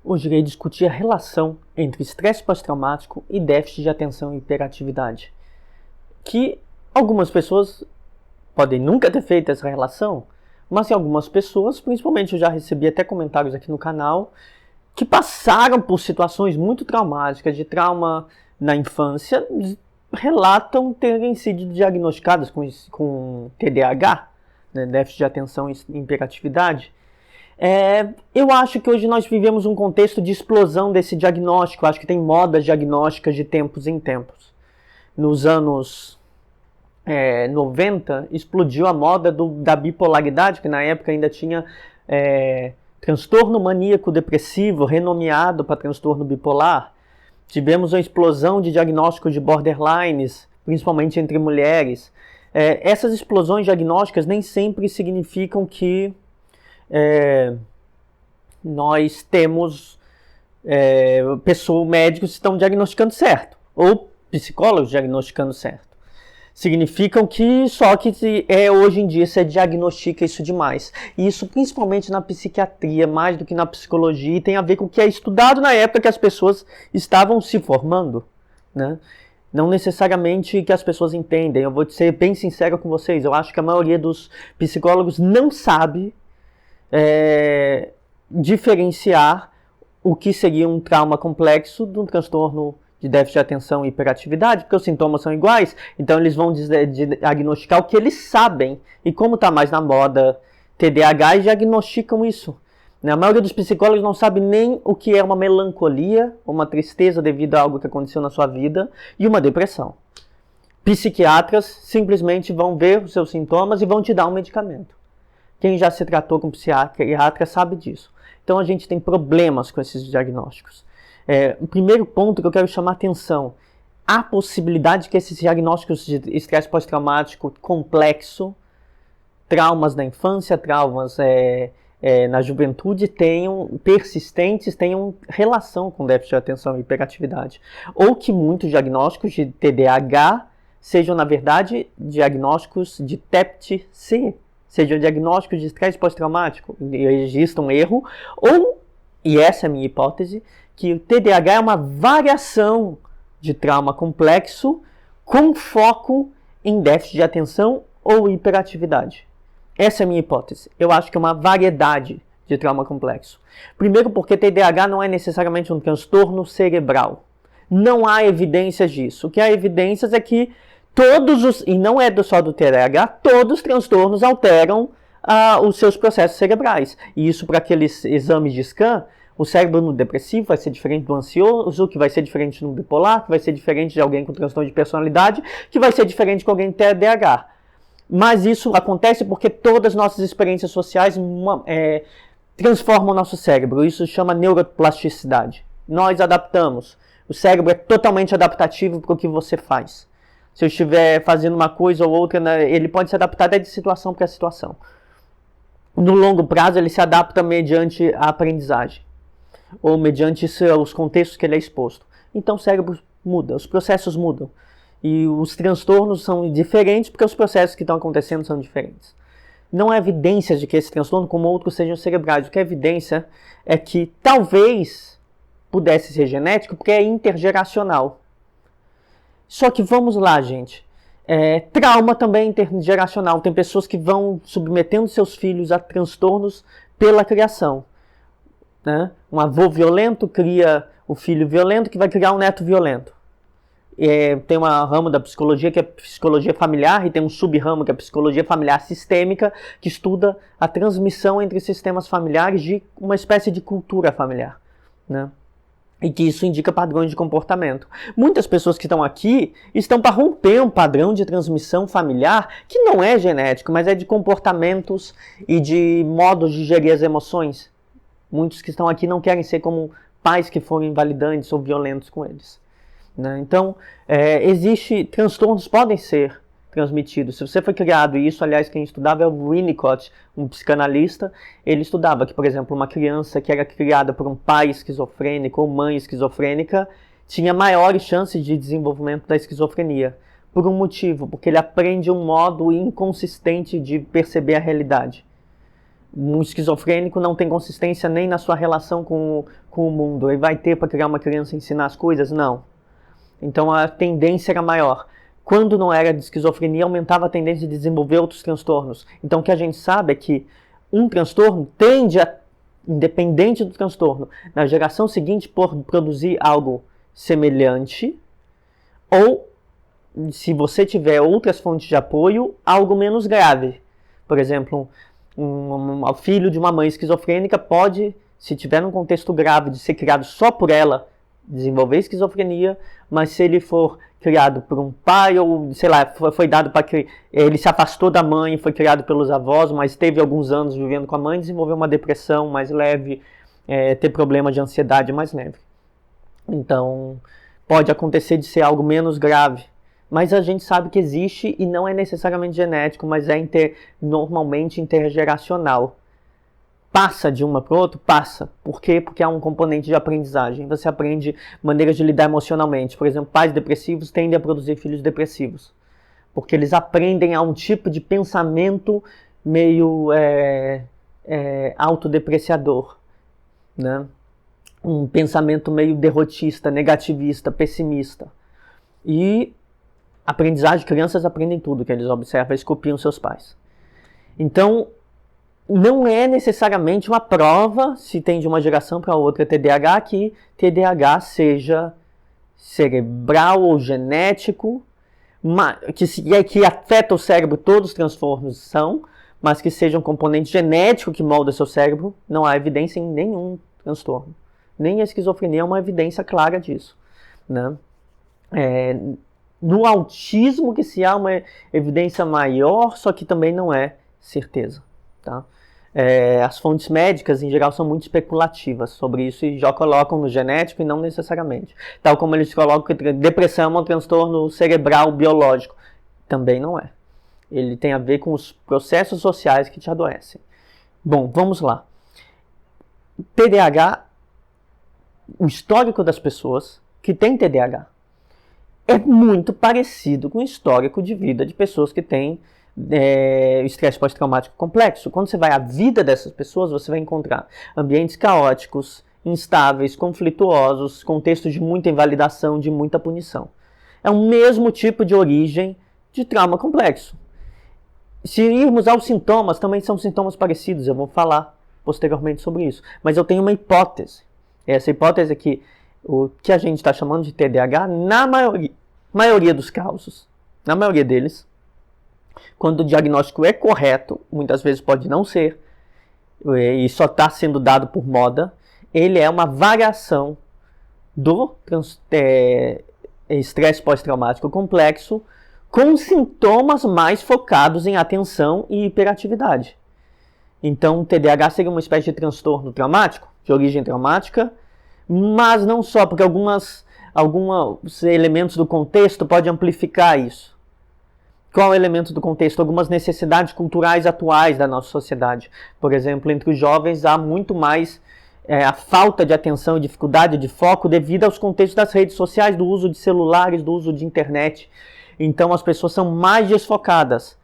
Hoje irei discutir a relação entre estresse pós-traumático e déficit de atenção e hiperatividade, que algumas pessoas podem nunca ter feito essa relação, mas em algumas pessoas, principalmente eu já recebi até comentários aqui no canal, que passaram por situações muito traumáticas, de trauma na infância, relatam terem sido diagnosticadas com TDAH, né, déficit de atenção e hiperatividade. Eu acho que hoje nós vivemos um contexto de explosão desse diagnóstico. Eu acho que tem modas diagnósticas de tempos em tempos. Nos anos 90, explodiu a moda da bipolaridade, que na época ainda tinha transtorno maníaco depressivo, renomeado para transtorno bipolar. Tivemos uma explosão de diagnóstico de borderlines, principalmente entre mulheres. Essas explosões diagnósticas nem sempre significam que nós temos médicos que estão diagnosticando certo, ou psicólogos diagnosticando certo. Significam que hoje em dia se diagnostica isso demais. E isso principalmente na psiquiatria, mais do que na psicologia, e tem a ver com o que é estudado na época que as pessoas estavam se formando, né? Não necessariamente que as pessoas entendem. Eu vou ser bem sincero com vocês, eu acho que a maioria dos psicólogos não sabe diferenciar o que seria um trauma complexo de um transtorno de déficit de atenção e hiperatividade, porque os sintomas são iguais, então eles vão diagnosticar o que eles sabem, e como está mais na moda TDAH, eles diagnosticam isso. A maioria dos psicólogos não sabe nem o que é uma melancolia, uma tristeza devido a algo que aconteceu na sua vida, e uma depressão. Psiquiatras simplesmente vão ver os seus sintomas e vão te dar um medicamento. Quem já se tratou com psiquiatra sabe disso. Então a gente tem problemas com esses diagnósticos. O primeiro ponto que eu quero chamar a atenção, há possibilidade que esses diagnósticos de estresse pós-traumático complexo, traumas da infância, traumas na juventude, persistentes, tenham relação com déficit de atenção e hiperatividade. Ou que muitos diagnósticos de TDAH sejam, na verdade, diagnósticos de TEPT-C, seja diagnóstico de estresse pós-traumático, e existe um erro, e essa é a minha hipótese, que o TDAH é uma variação de trauma complexo com foco em déficit de atenção ou hiperatividade. Essa é a minha hipótese. Eu acho que é uma variedade de trauma complexo. Primeiro porque TDAH não é necessariamente um transtorno cerebral. Não há evidências disso. O que há evidências é que e não é só do TDAH, todos os transtornos alteram os seus processos cerebrais. E isso para aqueles exames de scan, o cérebro no depressivo vai ser diferente do ansioso, que vai ser diferente no bipolar, que vai ser diferente de alguém com transtorno de personalidade, que vai ser diferente com alguém com TDAH. Mas isso acontece porque todas as nossas experiências sociais transformam o nosso cérebro. Isso se chama neuroplasticidade. Nós adaptamos. O cérebro é totalmente adaptativo para o que você faz. Se eu estiver fazendo uma coisa ou outra, ele pode se adaptar até de situação para situação. No longo prazo, ele se adapta mediante a aprendizagem, ou mediante os contextos que ele é exposto. Então o cérebro muda, os processos mudam. E os transtornos são diferentes porque os processos que estão acontecendo são diferentes. Não há evidências de que esse transtorno, como outros, sejam cerebrais. O que é evidência é que talvez pudesse ser genético porque é intergeracional. Só que vamos lá, gente. Trauma também é intergeracional. Tem pessoas que vão submetendo seus filhos a transtornos pela criação, né? Um avô violento cria o filho violento que vai criar um neto violento. Tem uma ramo da psicologia que é psicologia familiar e tem um sub-ramo que é psicologia familiar sistêmica que estuda a transmissão entre sistemas familiares de uma espécie de cultura familiar, né? E que isso indica padrões de comportamento. Muitas pessoas que estão aqui estão para romper um padrão de transmissão familiar que não é genético, mas é de comportamentos e de modos de gerir as emoções. Muitos que estão aqui não querem ser como pais que foram invalidantes ou violentos com eles, né? Então, transtornos podem ser transmitidos. Se você foi criado, e isso, aliás, quem estudava é o Winnicott, um psicanalista, ele estudava que, por exemplo, uma criança que era criada por um pai esquizofrênico ou mãe esquizofrênica tinha maiores chances de desenvolvimento da esquizofrenia. Por um motivo, porque ele aprende um modo inconsistente de perceber a realidade. Um esquizofrênico não tem consistência nem na sua relação com o mundo. Ele vai ter para criar uma criança e ensinar as coisas? Não. Então a tendência era maior. Quando não era de esquizofrenia, aumentava a tendência de desenvolver outros transtornos. Então o que a gente sabe é que um transtorno tende a, independente do transtorno, na geração seguinte produzir algo semelhante, ou, se você tiver outras fontes de apoio, algo menos grave. Por exemplo, um filho de uma mãe esquizofrênica pode, se tiver num contexto grave de ser criado só por ela, desenvolver esquizofrenia, mas se ele for criado por um pai, ou sei lá, foi dado para que ele se afastou da mãe, foi criado pelos avós, mas teve alguns anos vivendo com a mãe, desenvolveu uma depressão mais leve, ter problema de ansiedade mais leve. Então, pode acontecer de ser algo menos grave, mas a gente sabe que existe e não é necessariamente genético, mas é normalmente intergeracional. Passa de uma para outra? Passa. Por quê? Porque há um componente de aprendizagem. Você aprende maneiras de lidar emocionalmente. Por exemplo, pais depressivos tendem a produzir filhos depressivos. Porque eles aprendem a um tipo de pensamento meio autodepreciador, né? Um pensamento meio derrotista, negativista, pessimista. E aprendizagem, crianças aprendem tudo que eles observam, eles copiam seus pais. Então, não é necessariamente uma prova, se tem de uma geração para outra TDAH, que TDAH seja cerebral ou genético, que afeta o cérebro, todos os transtornos são, mas que seja um componente genético que molda seu cérebro, não há evidência em nenhum transtorno. Nem a esquizofrenia é uma evidência clara disso, né? No autismo que se há uma evidência maior, só que também não é certeza, tá? As fontes médicas, em geral, são muito especulativas sobre isso e já colocam no genético e não necessariamente. Tal como eles colocam que depressão é um transtorno cerebral biológico. Também não é. Ele tem a ver com os processos sociais que te adoecem. Bom, vamos lá. TDAH, o histórico das pessoas que têm TDAH é muito parecido com o histórico de vida de pessoas que têm estresse pós-traumático complexo. Quando você vai à vida dessas pessoas, você vai encontrar ambientes caóticos, instáveis, conflituosos, contextos de muita invalidação, de muita punição. É o mesmo tipo de origem de trauma complexo. Se irmos aos sintomas, também são sintomas parecidos, eu vou falar posteriormente sobre isso. Mas eu tenho uma hipótese. Essa hipótese é que o que a gente está chamando de TDAH, na maioria dos casos, na maioria deles, quando o diagnóstico é correto, muitas vezes pode não ser, e só está sendo dado por moda, ele é uma variação do estresse pós-traumático complexo com sintomas mais focados em atenção e hiperatividade. Então, o TDAH seria uma espécie de transtorno traumático, de origem traumática, mas não só, porque alguns elementos do contexto podem amplificar isso. Qual é o elemento do contexto? Algumas necessidades culturais atuais da nossa sociedade. Por exemplo, entre os jovens há muito mais a falta de atenção e dificuldade de foco devido aos contextos das redes sociais, do uso de celulares, do uso de internet. Então as pessoas são mais desfocadas.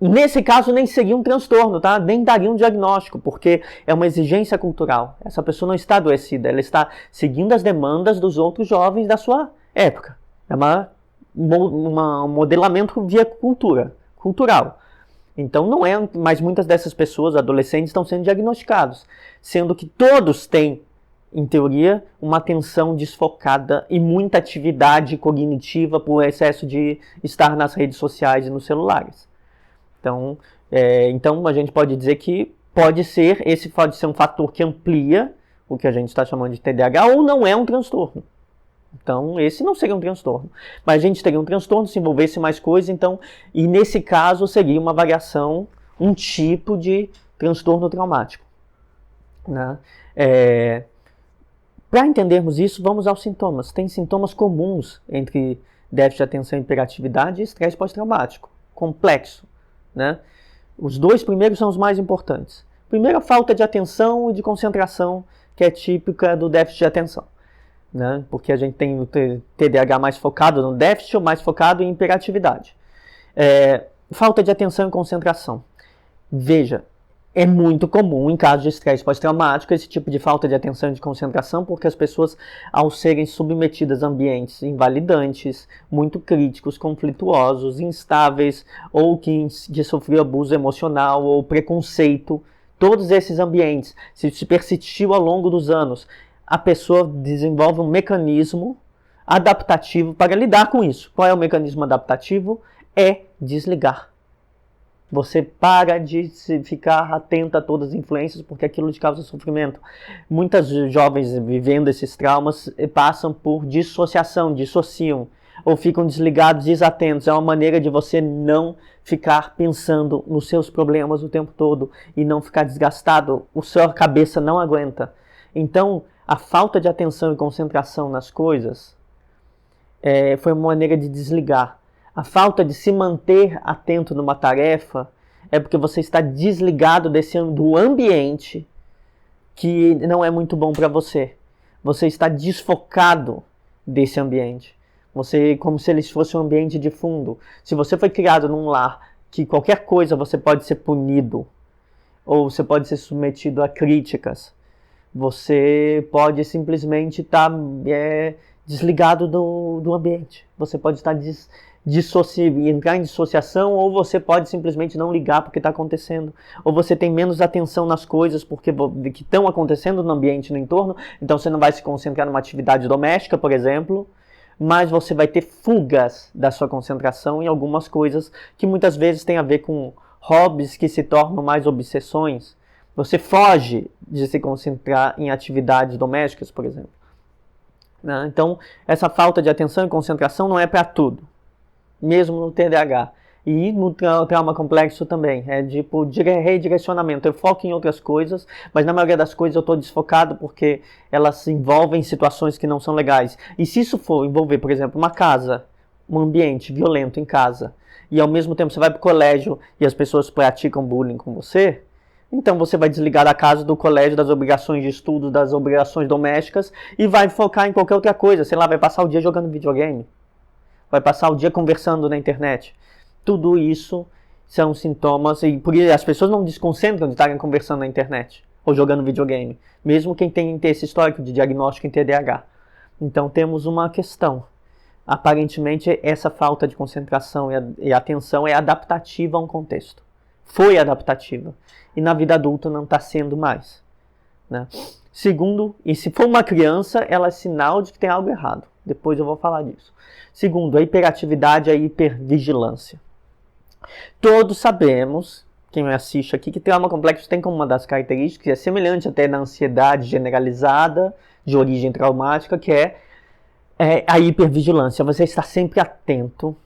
Nesse caso nem seria um transtorno, tá? Nem daria um diagnóstico, porque é uma exigência cultural. Essa pessoa não está adoecida, ela está seguindo as demandas dos outros jovens da sua época. É um modelamento via cultural. Então não é, mas muitas dessas pessoas, adolescentes, estão sendo diagnosticados, sendo que todos têm, em teoria, uma atenção desfocada e muita atividade cognitiva por excesso de estar nas redes sociais e nos celulares. Então a gente pode dizer que esse pode ser um fator que amplia o que a gente está chamando de TDAH, ou não é um transtorno. Então, esse não seria um transtorno. Mas a gente teria um transtorno se envolvesse mais coisa, então, e nesse caso seria uma variação, um tipo de transtorno traumático, né? Para entendermos isso, vamos aos sintomas. Tem sintomas comuns entre déficit de atenção e hiperatividade e estresse pós-traumático, complexo, né? Os dois primeiros são os mais importantes. Primeiro, a falta de atenção e de concentração, que é típica do déficit de atenção, né? Porque a gente tem o TDAH mais focado no déficit ou mais focado em hiperatividade. Falta de atenção e concentração. Veja, É muito comum em casos de estresse pós-traumático esse tipo de falta de atenção e de concentração, porque as pessoas, ao serem submetidas a ambientes invalidantes, muito críticos, conflituosos, instáveis, ou que sofreu abuso emocional ou preconceito, todos esses ambientes, se persistiu ao longo dos anos, a pessoa desenvolve um mecanismo adaptativo para lidar com isso. Qual é o mecanismo adaptativo? É desligar. Você para de ficar atento a todas as influências, porque aquilo te causa sofrimento. Muitas jovens vivendo esses traumas passam por dissociação, dissociam, ou ficam desligados, desatentos. É uma maneira de você não ficar pensando nos seus problemas o tempo todo e não ficar desgastado. A sua cabeça não aguenta. Então, a falta de atenção e concentração nas coisas foi uma maneira de desligar. A falta de se manter atento numa tarefa é porque você está desligado do ambiente que não é muito bom para você. Você está desfocado desse ambiente. Você, como se ele fosse um ambiente de fundo. Se você foi criado num lar que qualquer coisa você pode ser punido, ou você pode ser submetido a críticas, você pode simplesmente estar desligado do ambiente. Você pode estar entrar em dissociação, ou você pode simplesmente não ligar porque está acontecendo, ou você tem menos atenção nas coisas que estão acontecendo no ambiente, no entorno, então você não vai se concentrar numa atividade doméstica, por exemplo, mas você vai ter fugas da sua concentração em algumas coisas que muitas vezes têm a ver com hobbies que se tornam mais obsessões. Você foge de se concentrar em atividades domésticas, por exemplo. Então, essa falta de atenção e concentração não é para tudo, mesmo no TDAH. E no trauma complexo também, é tipo redirecionamento. Eu foco em outras coisas, mas na maioria das coisas eu estou desfocado porque elas se envolvem em situações que não são legais. E se isso for envolver, por exemplo, uma casa, um ambiente violento em casa, e ao mesmo tempo você vai para o colégio e as pessoas praticam bullying com você, então você vai desligar da casa, do colégio, das obrigações de estudo, das obrigações domésticas e vai focar em qualquer outra coisa. Sei lá, vai passar o dia jogando videogame, vai passar o dia conversando na internet. Tudo isso são sintomas, e por isso as pessoas não desconcentram de estarem conversando na internet ou jogando videogame, mesmo quem tem esse histórico de diagnóstico em TDAH. Então temos uma questão. Aparentemente essa falta de concentração e atenção é adaptativa a um contexto. Foi adaptativa. E na vida adulta não está sendo mais. Né? Segundo, e se for uma criança, ela é sinal de que tem algo errado. Depois eu vou falar disso. Segundo, a hiperatividade e a hipervigilância. Todos sabemos, quem me assiste aqui, que trauma complexo tem como uma das características, é semelhante até na ansiedade generalizada, de origem traumática, que é a hipervigilância. Você está sempre atento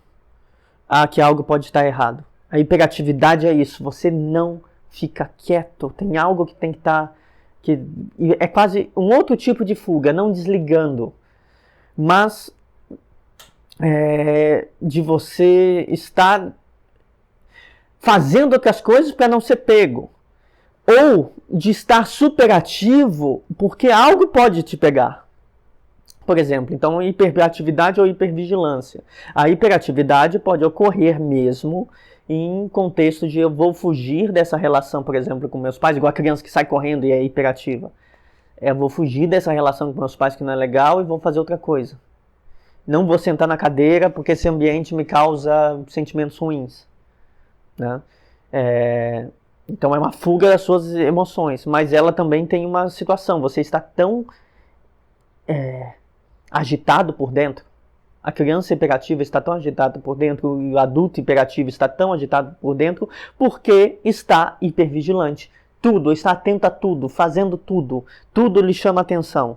a que algo pode estar errado. A hiperatividade é isso, você não fica quieto, tem algo que tem que estar... é quase um outro tipo de fuga, não desligando, mas de você estar fazendo outras coisas para não ser pego, ou de estar superativo porque algo pode te pegar. Por exemplo, então hiperatividade ou hipervigilância. A hiperatividade pode ocorrer mesmo em contexto de eu vou fugir dessa relação, por exemplo, com meus pais, igual a criança que sai correndo e é hiperativa. Eu vou fugir dessa relação com meus pais que não é legal e vou fazer outra coisa. Não vou sentar na cadeira porque esse ambiente me causa sentimentos ruins. Né? Então é uma fuga das suas emoções, mas ela também tem uma situação. Você está tão agitado por dentro. A criança hiperativa está tão agitada por dentro, o adulto hiperativo está tão agitado por dentro porque está hipervigilante. Tudo, está atento a tudo, fazendo tudo. Tudo lhe chama atenção.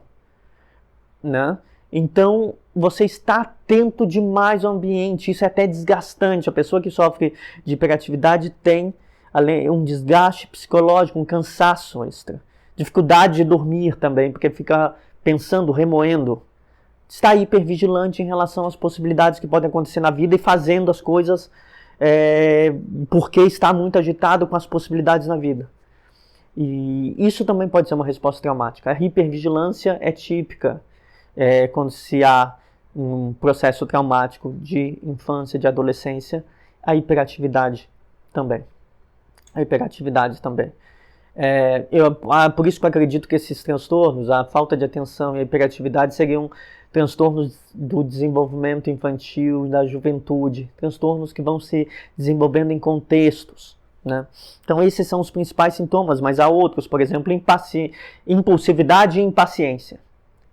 Né? Então, você está atento demais ao ambiente. Isso é até desgastante. A pessoa que sofre de hiperatividade tem um desgaste psicológico, um cansaço extra. Dificuldade de dormir também, porque fica pensando, remoendo. Está hipervigilante em relação às possibilidades que podem acontecer na vida e fazendo as coisas porque está muito agitado com as possibilidades na vida. E isso também pode ser uma resposta traumática. A hipervigilância é típica quando se há um processo traumático de infância, de adolescência. A hiperatividade também. Por isso que eu acredito que esses transtornos, a falta de atenção e a hiperatividade, seriam transtornos do desenvolvimento infantil, da juventude, transtornos que vão se desenvolvendo em contextos, né? Então esses são os principais sintomas, mas há outros, por exemplo, impulsividade e impaciência.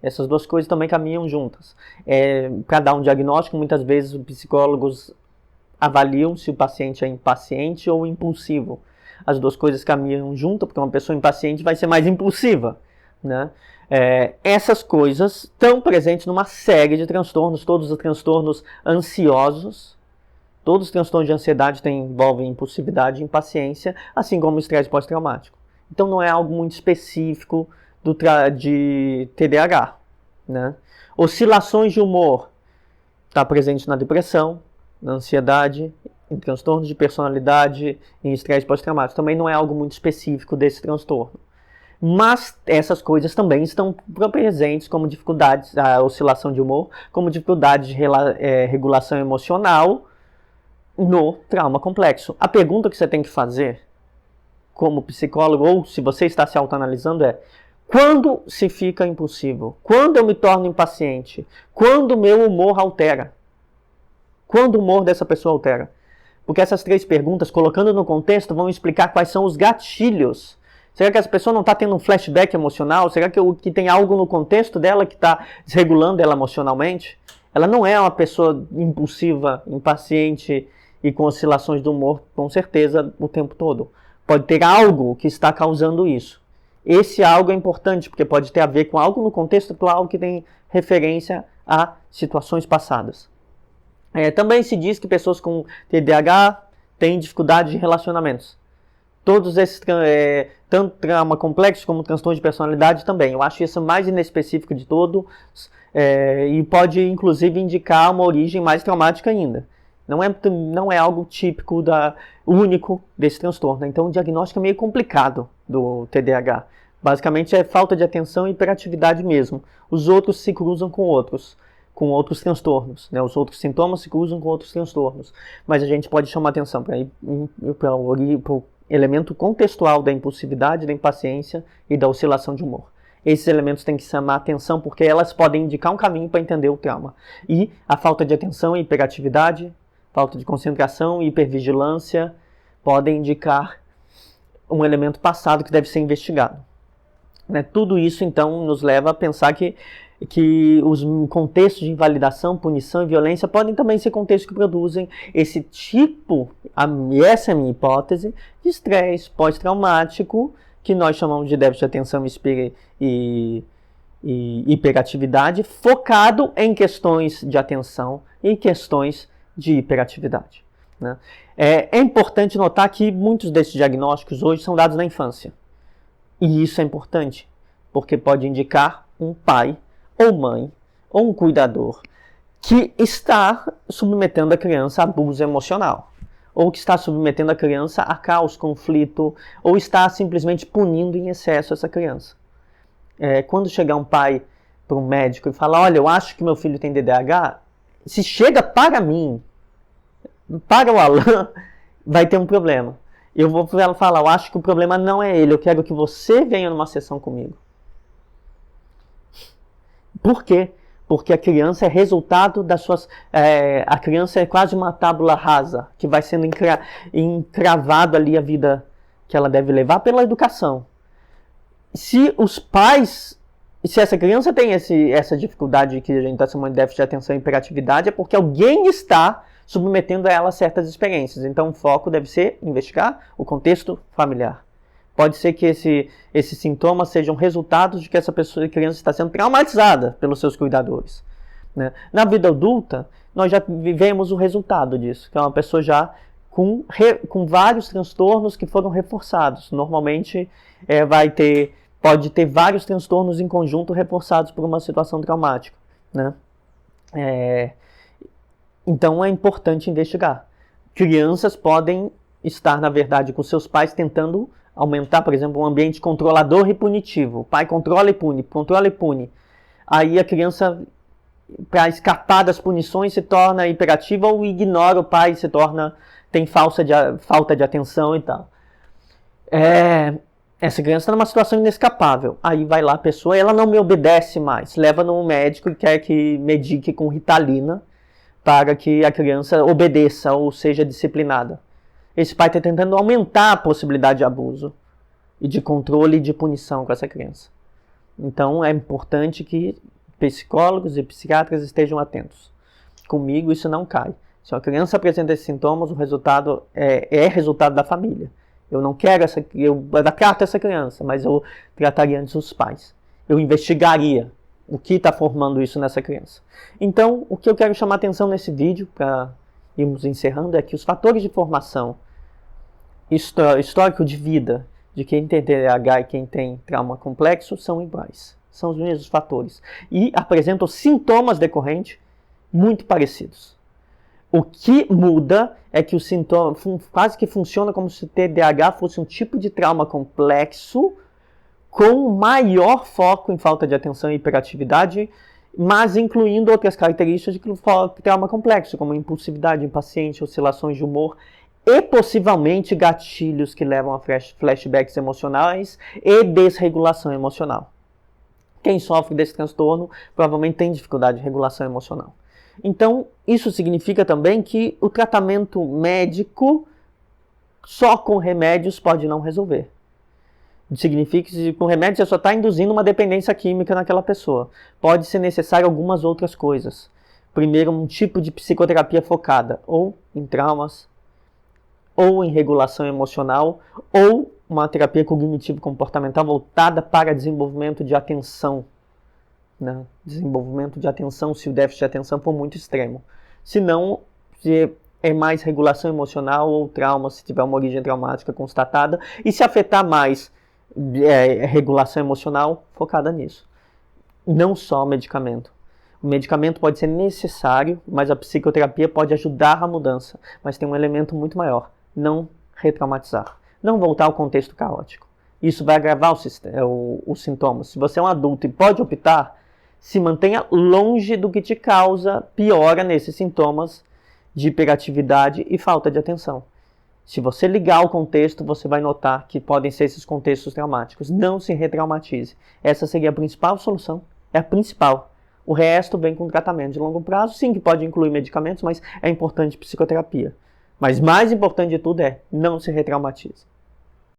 Essas duas coisas também caminham juntas. Para dar um diagnóstico, muitas vezes os psicólogos avaliam se o paciente é impaciente ou impulsivo. As duas coisas caminham junto, porque uma pessoa impaciente vai ser mais impulsiva, né? Essas coisas estão presentes numa série de transtornos, todos os transtornos ansiosos, todos os transtornos de ansiedade envolvem impulsividade e impaciência, assim como o estresse pós-traumático. Então não é algo muito específico de TDAH, né? Oscilações de humor está presente na depressão, na ansiedade, em transtornos de personalidade, em estresse pós-traumático. Também não é algo muito específico desse transtorno. Mas essas coisas também estão presentes como dificuldades, a oscilação de humor, como dificuldade de regulação emocional no trauma complexo. A pergunta que você tem que fazer como psicólogo, ou se você está se autoanalisando, é: quando se fica impulsivo? Quando eu me torno impaciente? Quando o meu humor altera? Quando o humor dessa pessoa altera? Porque essas três perguntas, colocando no contexto, vão explicar quais são os gatilhos. Será que essa pessoa não está tendo um flashback emocional? Será que tem algo no contexto dela que está desregulando ela emocionalmente? Ela não é uma pessoa impulsiva, impaciente e com oscilações do humor, com certeza, o tempo todo. Pode ter algo que está causando isso. Esse algo é importante, porque pode ter a ver com algo no contexto atual que tem referência a situações passadas. Também se diz que pessoas com TDAH têm dificuldade de relacionamentos. Todos esses, tanto trauma complexo como transtorno de personalidade também. Eu acho isso mais inespecífico de todos e pode, inclusive, indicar uma origem mais traumática ainda. Não é algo típico, único desse transtorno. Então, o diagnóstico é meio complicado do TDAH. Basicamente, é falta de atenção e hiperatividade mesmo. Os outros se cruzam com outros transtornos, né? Os outros sintomas se cruzam com outros transtornos. Mas a gente pode chamar atenção para o elemento contextual da impulsividade, da impaciência e da oscilação de humor. Esses elementos têm que chamar atenção porque elas podem indicar um caminho para entender o trauma. E a falta de atenção e hiperatividade, falta de concentração e hipervigilância podem indicar um elemento passado que deve ser investigado. Né? Tudo isso, então, nos leva a pensar que os contextos de invalidação, punição e violência podem também ser contextos que produzem esse tipo, essa é a minha hipótese, de estresse pós-traumático, que nós chamamos de déficit de atenção e hiperatividade, focado em questões de atenção e questões de hiperatividade. Né? É importante notar que muitos desses diagnósticos hoje são dados na infância. E isso é importante, porque pode indicar um pai ou mãe, ou um cuidador, que está submetendo a criança a abuso emocional, ou que está submetendo a criança a caos, conflito, ou está simplesmente punindo em excesso essa criança. Quando chegar um pai para um médico e falar: olha, eu acho que meu filho tem TDAH, se chega para mim, para o Alan, vai ter um problema. Eu vou falar: eu acho que o problema não é ele, eu quero que você venha numa sessão comigo. Por quê? Porque a criança é resultado das suas... a criança é quase uma tábula rasa, que vai sendo encravado ali a vida que ela deve levar pela educação. Se essa criança tem essa dificuldade que a gente está chamando de déficit de atenção e hiperatividade, é porque alguém está submetendo a ela a certas experiências. Então o foco deve ser investigar o contexto familiar. Pode ser que esses sintomas sejam resultados de que essa criança está sendo traumatizada pelos seus cuidadores. Né? Na vida adulta, nós já vivemos o resultado disso, que é uma pessoa já com vários transtornos que foram reforçados. Normalmente pode ter vários transtornos em conjunto reforçados por uma situação traumática. Né? Então é importante investigar. Crianças podem estar, na verdade, com seus pais tentando aumentar, por exemplo, um ambiente controlador e punitivo. O pai controla e pune. Aí a criança, para escapar das punições, se torna hiperativa ou ignora o pai, tem falta de atenção e tal. essa criança está numa situação inescapável. Aí vai lá a pessoa, ela não me obedece mais. Leva no médico e quer que medique com Ritalina para que a criança obedeça ou seja disciplinada. Esse pai está tentando aumentar a possibilidade de abuso e de controle e de punição com essa criança. Então é importante que psicólogos e psiquiatras estejam atentos. Comigo isso não cai. Se uma criança apresenta esses sintomas, o resultado é resultado da família. Eu não quero eu trato essa criança, mas eu trataria antes os pais. Eu investigaria o que está formando isso nessa criança. Então, o que eu quero chamar atenção nesse vídeo, para irmos encerrando, é que os fatores de formação histórico de vida de quem tem TDAH e quem tem trauma complexo são iguais. São os mesmos fatores. E apresentam sintomas decorrentes muito parecidos. O que muda é que o sintoma quase que funciona como se o TDAH fosse um tipo de trauma complexo com maior foco em falta de atenção e hiperatividade, mas incluindo outras características de trauma complexo, como impulsividade, impaciência, oscilações de humor e possivelmente gatilhos que levam a flashbacks emocionais e desregulação emocional. Quem sofre desse transtorno provavelmente tem dificuldade de regulação emocional. Então, isso significa também que o tratamento médico só com remédios pode não resolver. Significa que com remédios você só está induzindo uma dependência química naquela pessoa. Pode ser necessário algumas outras coisas. Primeiro, um tipo de psicoterapia focada ou em traumas, ou em regulação emocional, ou uma terapia cognitivo-comportamental voltada para desenvolvimento de atenção. Né? Desenvolvimento de atenção se o déficit de atenção for muito extremo. Se não, se é mais regulação emocional ou trauma, se tiver uma origem traumática constatada. E se afetar mais regulação emocional, focada nisso. Não só medicamento. O medicamento pode ser necessário, mas a psicoterapia pode ajudar a mudança. Mas tem um elemento muito maior. Não retraumatizar. Não voltar ao contexto caótico. Isso vai agravar os sintomas. Se você é um adulto e pode optar, se mantenha longe do que te causa piora nesses sintomas de hiperatividade e falta de atenção. Se você ligar o contexto, você vai notar que podem ser esses contextos traumáticos. Não se retraumatize. Essa seria a principal solução. É a principal. O resto vem com tratamento de longo prazo. Sim, que pode incluir medicamentos, mas é importante psicoterapia. Mas mais importante de tudo é não se retraumatize.